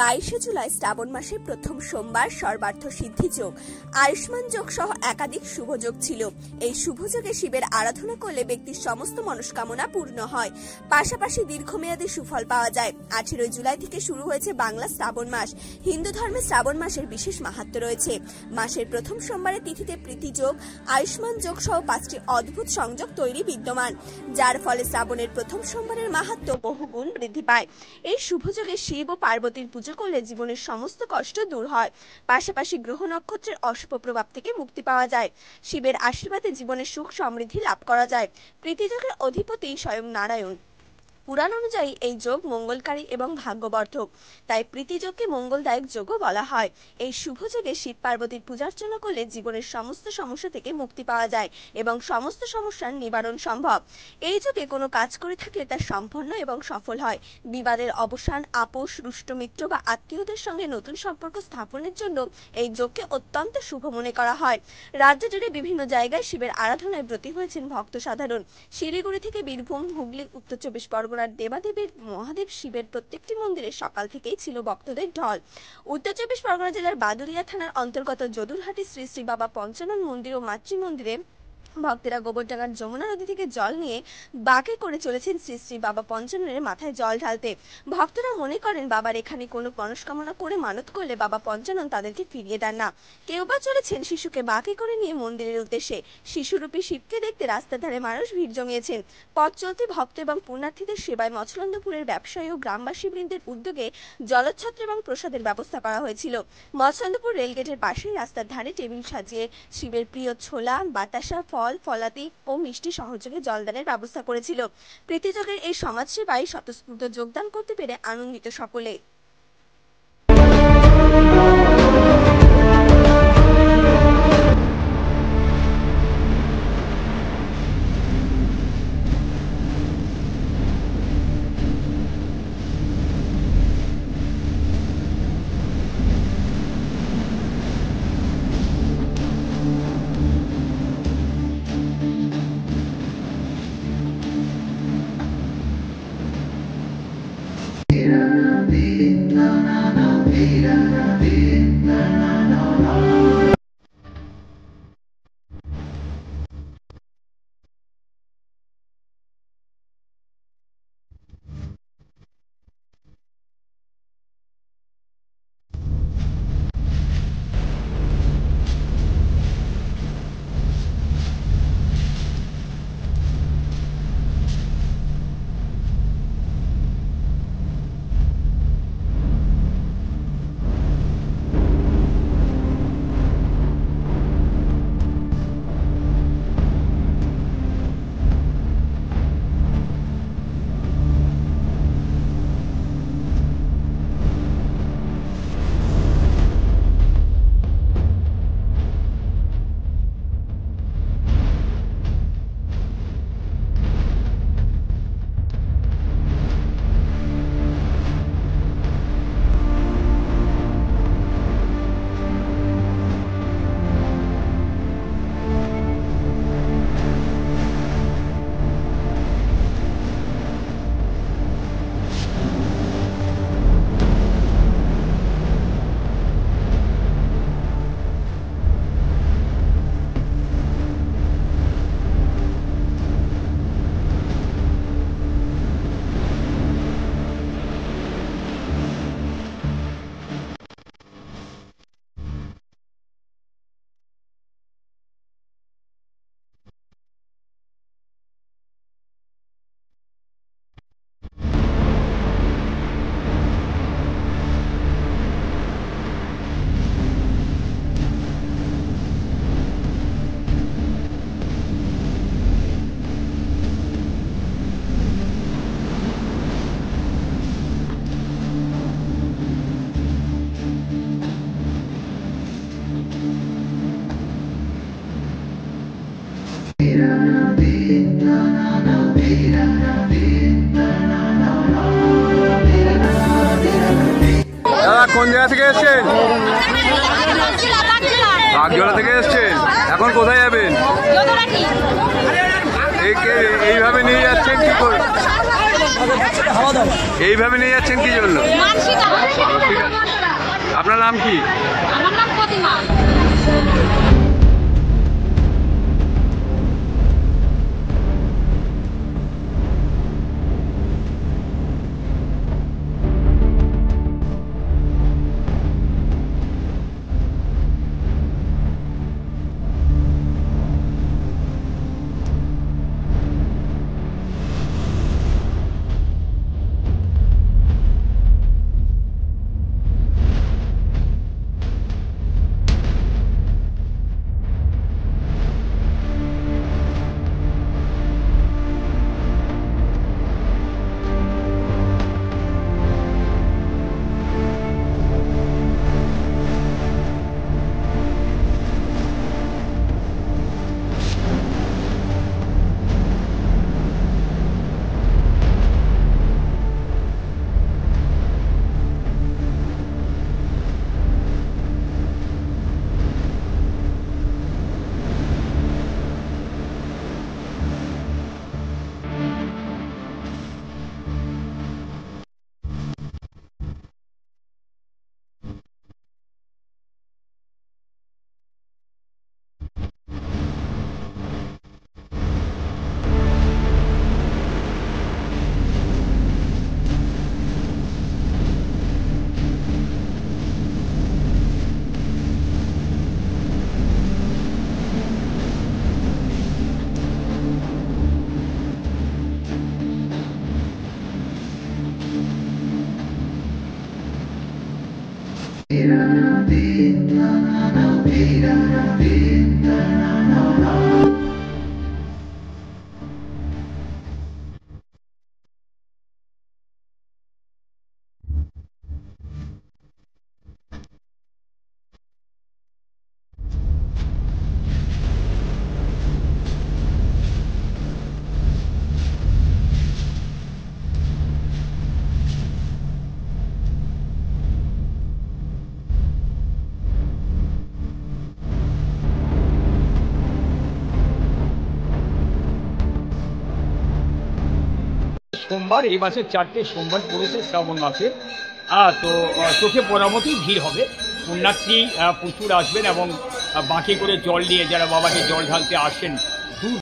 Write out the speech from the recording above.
22 জুলাই শ্রাবণ মাসের প্রথম সোমবার সর্বার্থ সিদ্ধি যোগ, আয়ুষ্মান যোগ সহ একাধিক শুভ যোগ ছিল। এই শুভ যোগে শিবের আরাধনা করলে ব্যক্তির সমস্ত মনস্কামনা পূর্ণ হয়, পাশাপাশি দীর্ঘমেয়াদী সুফল পাওয়া যায়। 18 জুলাই থেকে শুরু হয়েছে বাংলা শ্রাবণ মাস। হিন্দু ধর্মে শ্রাবণ মাসের বিশেষ মাহাত্ম্য রয়েছে। মাসের প্রথম সোমবারের তিথিতে প্রীতি যোগ, আয়ুষ্মান যোগ সহ 5টি অদ্ভুত সংযোগ তৈরি বিদ্যমান, যার ফলে শ্রাবণের প্রথম সোমবারের মাহাত্ম্য বহুগুণ বৃদ্ধি পায়। এই শুভ যোগে শিব ও পার্বতীর পুজো করলে জীবনের সমস্ত কষ্ট দূর হয়, পাশাপাশি গ্রহ নক্ষত্রের অশুভ প্রভাব থেকে মুক্তি পাওয়া যায়। শিবের আশীর্বাদে জীবনে সুখ সমৃদ্ধি লাভ করা যায়। প্রীতি যোগের অধিপতি স্বয়ং নারায়ণ। পুরাণ অনুযায়ী এই যোগ মঙ্গলকারী এবং ভাগ্যবর্ধক, তাই প্রীতি যোগকে মঙ্গলদায়ক যোগও বলা হয়। এই শুভ যোগে শিব পার্বতীর পূজার্চনা করলে জীবনের সমস্ত সমস্যা থেকে মুক্তি পাওয়া যায় এবং সমস্ত সমস্যার নিবারণ সম্ভব। এই যোগে কোনো কাজ করে থাকলে তা সম্পন্ন এবং সফল হয়। বিবাদের অবসান, আপোষ, রুষ্টমিত্র বা আত্মীয়দের সঙ্গে নতুন সম্পর্ক স্থাপনের জন্য এই যোগকে অত্যন্ত শুভ মনে করা হয়। রাজ্য জুড়ে বিভিন্ন জায়গায় শিবের আরাধনায় ব্রতী হয়েছেন ভক্ত সাধারণ। শিলিগুড়ি থেকে বীরভূম, হুগলি, উত্তর 24 পরগনার দেবাদেবীর মহাদেব শিবের প্রত্যেকটি মন্দিরে সকাল থেকেই ছিল ভক্তদের ঢল। উত্তর 24 পরগনা জেলার বাদুড়িয়া থানার অন্তর্গত যদুরহাটি শ্রী শ্রী বাবা পঞ্চানন মন্দির ও মাতৃ মন্দিরে ভক্তেরা গোবরডাঙ্গার যমুনা নদী থেকে জল নিয়ে বাঁকে করে চলেছেন শ্রী শ্রী বাবা পঞ্চাননের মাথায় জল ঢালতে। ভক্তরা মনে করেন বাবার এখানে কোনো মনস্কামনা করে মানত করলে বাবা পঞ্চানন তাদেরকে ফিরিয়ে দেন না। কেউ বা চলেছেন শিশুকে বাঁকে করে নিয়ে মন্দিরের উদ্দেশ্যে। শিশুরূপী শিবকে দেখতে রাস্তার ধারে মানুষ ভিড় জমিয়েছেন। পথ চলতি ভক্ত এবং পুণ্যার্থীদের সেবায় মৎস্যনন্দপুরের ব্যবসায়ী ও গ্রামবাসী বৃন্দের উদ্যোগে জলছত্র এবং প্রসাদের ব্যবস্থা করা হয়েছিল। মৎস্যনন্দপুর রেলগেটের পাশেই রাস্তার ধারে টেবিল সাজিয়ে শিবের প্রিয় ছোলা, বাতাসা, ফল, ফলাদি ও মিষ্টি সহযোগে জলদানের ব্যবস্থা করেছিল। প্রীতিযোগের এই সমাজসেবায় স্বতঃস্ফূর্ত যোগদান করতে পেরে আনন্দিত সকলে। দাদা কোন জায়গা থেকে এসেছেন? বাগজোড়া থেকে এসেছেন। এখন কোথায় যাবেন? একে এইভাবে নিয়ে যাচ্ছেন কি করে? এইভাবে নিয়ে যাচ্ছেন কি জন্য? আপনার নাম কি? আমার নাম প্রতিমা। সোমবার এই মাসের 4টে সোমবার পড়েছে শ্রাবণ মাসে। তো চোখে পড়ার মতোই ভিড় হবে। পুণ্যার্থী প্রচুর আসবেন এবং বাঁকে করে জল নিয়ে যারা বাবাকে জল ঢালতে আসেন